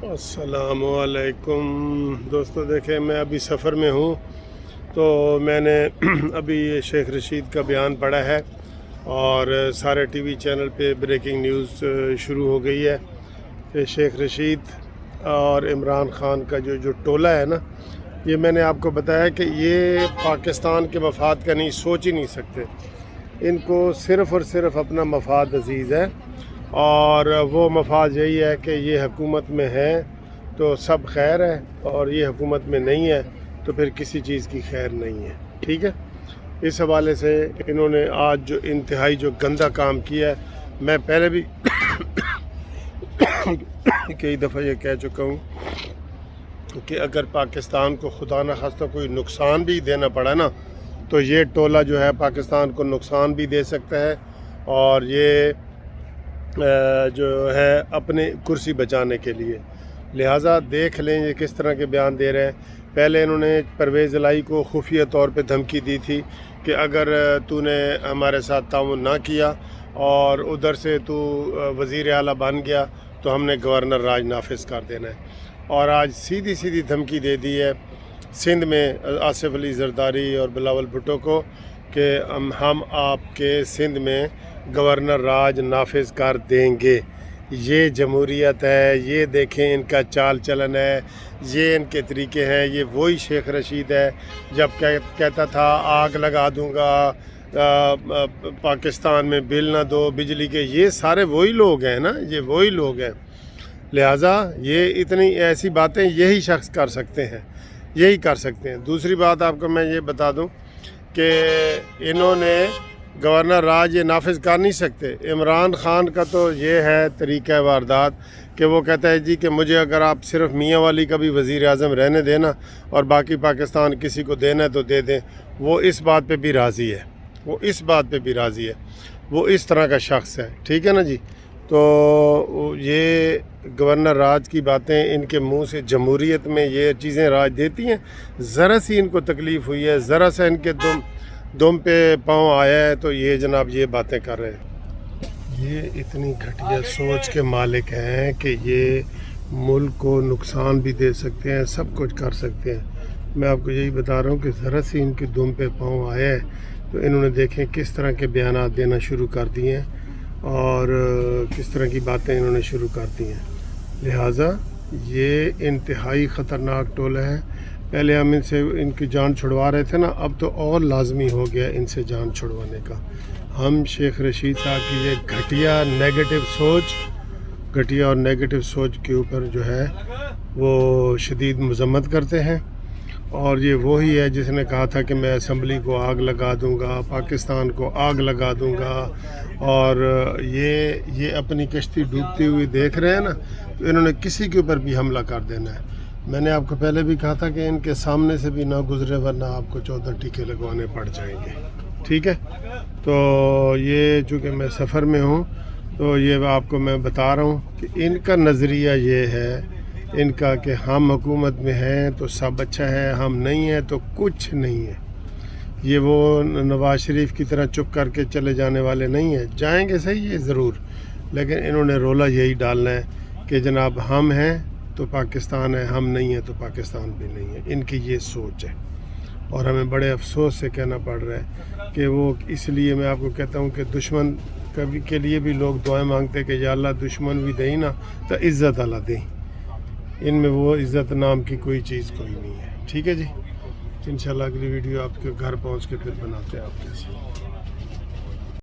السلام علیکم دوستو، دیکھیں میں ابھی سفر میں ہوں تو میں نے ابھی یہ شیخ رشید کا بیان پڑھا ہے اور سارے ٹی وی چینل پہ بریکنگ نیوز شروع ہو گئی ہے کہ شیخ رشید اور عمران خان کا جو ٹولہ ہے نا، یہ میں نے آپ کو بتایا کہ یہ پاکستان کے مفاد کا نہیں، سوچ ہی نہیں سکتے. ان کو صرف اور صرف اپنا مفاد عزیز ہے، اور وہ مفاد یہی ہے کہ یہ حکومت میں ہے تو سب خیر ہے، اور یہ حکومت میں نہیں ہے تو پھر کسی چیز کی خیر نہیں ہے. ٹھیک ہے، اس حوالے سے انہوں نے آج جو انتہائی جو گندہ کام کیا ہے، میں پہلے بھی کئی دفعہ یہ کہہ چکا ہوں کہ اگر پاکستان کو خدا نخواستہ کوئی نقصان بھی دینا پڑا نا، تو یہ ٹولہ جو ہے پاکستان کو نقصان بھی دے سکتا ہے، اور یہ جو ہے اپنی کرسی بچانے کے لیے. لہٰذا دیکھ لیں یہ کس طرح کے بیان دے رہے ہیں. پہلے انہوں نے پرویز الہی کو خفیہ طور پہ دھمکی دی تھی کہ اگر تو نے ہمارے ساتھ تعاون نہ کیا اور ادھر سے تو وزیر اعلیٰ بن گیا تو ہم نے گورنر راج نافذ کر دینا ہے. اور آج سیدھی دھمکی دے دی ہے سندھ میں آصف علی زرداری اور بلاول بھٹو کو کہ ہم آپ کے سندھ میں گورنر راج نافذ کر دیں گے. یہ جمہوریت ہے، یہ دیکھیں ان کا چال چلن ہے، یہ ان کے طریقے ہیں. یہ وہی شیخ رشید ہے جب کہتا تھا آگ لگا دوں گا پاکستان میں، بل نہ دو بجلی کے. یہ سارے وہی لوگ ہیں نا، یہ وہی لوگ ہیں. لہٰذا یہ اتنی ایسی باتیں یہی شخص کر سکتے ہیں، یہی کر سکتے ہیں. دوسری بات آپ کو میں یہ بتا دوں کہ انہوں نے گورنر راج یہ نافذ کر نہیں سکتے. عمران خان کا تو یہ ہے طریقہ واردات کہ وہ کہتا ہے جی کہ مجھے اگر آپ صرف میاں والی کا بھی وزیر اعظم رہنے دینا اور باقی پاکستان کسی کو دینا ہے تو دے دیں. وہ اس بات پہ بھی راضی ہے، وہ اس بات پہ بھی راضی ہے. وہ اس طرح کا شخص ہے. ٹھیک ہے نا جی. تو یہ گورنر راج کی باتیں ان کے منہ سے جمہوریت میں یہ چیزیں راج دیتی ہیں. ذرا سی ان کو تکلیف ہوئی ہے، ذرا سا ان کے دم پہ پاؤں آیا ہے تو یہ جناب یہ باتیں کر رہے ہیں. یہ اتنی گھٹیا سوچ کے مالک ہیں کہ یہ ملک کو نقصان بھی دے سکتے ہیں، سب کچھ کر سکتے ہیں. میں آپ کو یہی بتا رہا ہوں کہ ذرا سی ان کے دم پہ پاؤں آیا ہے تو انہوں نے دیکھیں کس طرح کے بیانات دینا شروع کر دیے ہیں اور کس طرح کی باتیں انہوں نے شروع کر دی ہیں. لہٰذا یہ انتہائی خطرناک ٹولہ ہے. پہلے ہم ان کی جان چھڑوا رہے تھے نا، اب تو اور لازمی ہو گیا ان سے جان چھڑوانے کا. ہم شیخ رشید صاحب کی یہ گھٹیا اور نیگیٹو سوچ کے اوپر جو ہے وہ شدید مذمت کرتے ہیں. اور یہ وہی ہے جس نے کہا تھا کہ میں اسمبلی کو آگ لگا دوں گا، پاکستان کو آگ لگا دوں گا. اور یہ اپنی کشتی ڈوبتی ہوئی دیکھ رہے ہیں نا، تو انہوں نے کسی کے اوپر بھی حملہ کر دینا ہے. میں نے آپ کو پہلے بھی کہا تھا کہ ان کے سامنے سے بھی نہ گزرے ورنہ آپ کو 14 ٹیکے لگوانے پڑ جائیں گے. ٹھیک ہے، تو یہ چونکہ میں سفر میں ہوں تو یہ آپ کو میں بتا رہا ہوں کہ ان کا نظریہ یہ ہے ان کا کہ ہم حکومت میں ہیں تو سب اچھا ہے، ہم نہیں ہیں تو کچھ نہیں ہے. یہ وہ نواز شریف کی طرح چپ کر کے چلے جانے والے نہیں ہیں. جائیں گے صحیح ہے ضرور، لیکن انہوں نے رولا یہی ڈالنا ہے کہ جناب ہم ہیں تو پاکستان ہے، ہم نہیں ہیں تو پاکستان بھی نہیں ہے. ان کی یہ سوچ ہے اور ہمیں بڑے افسوس سے کہنا پڑ رہا ہے کہ وہ اس لیے میں آپ کو کہتا ہوں کہ دشمن کبھی کے لیے بھی لوگ دعائیں مانگتے کہ یا اللہ دشمن بھی دیں نا تو عزت اللہ دیں. ان میں وہ عزت نام کی کوئی چیز کوئی نہیں ہے. ٹھیک ہے جی، انشاءاللہ اگلی ویڈیو آپ کے گھر پہنچ کے پھر بناتے ہیں آپ کے ساتھ.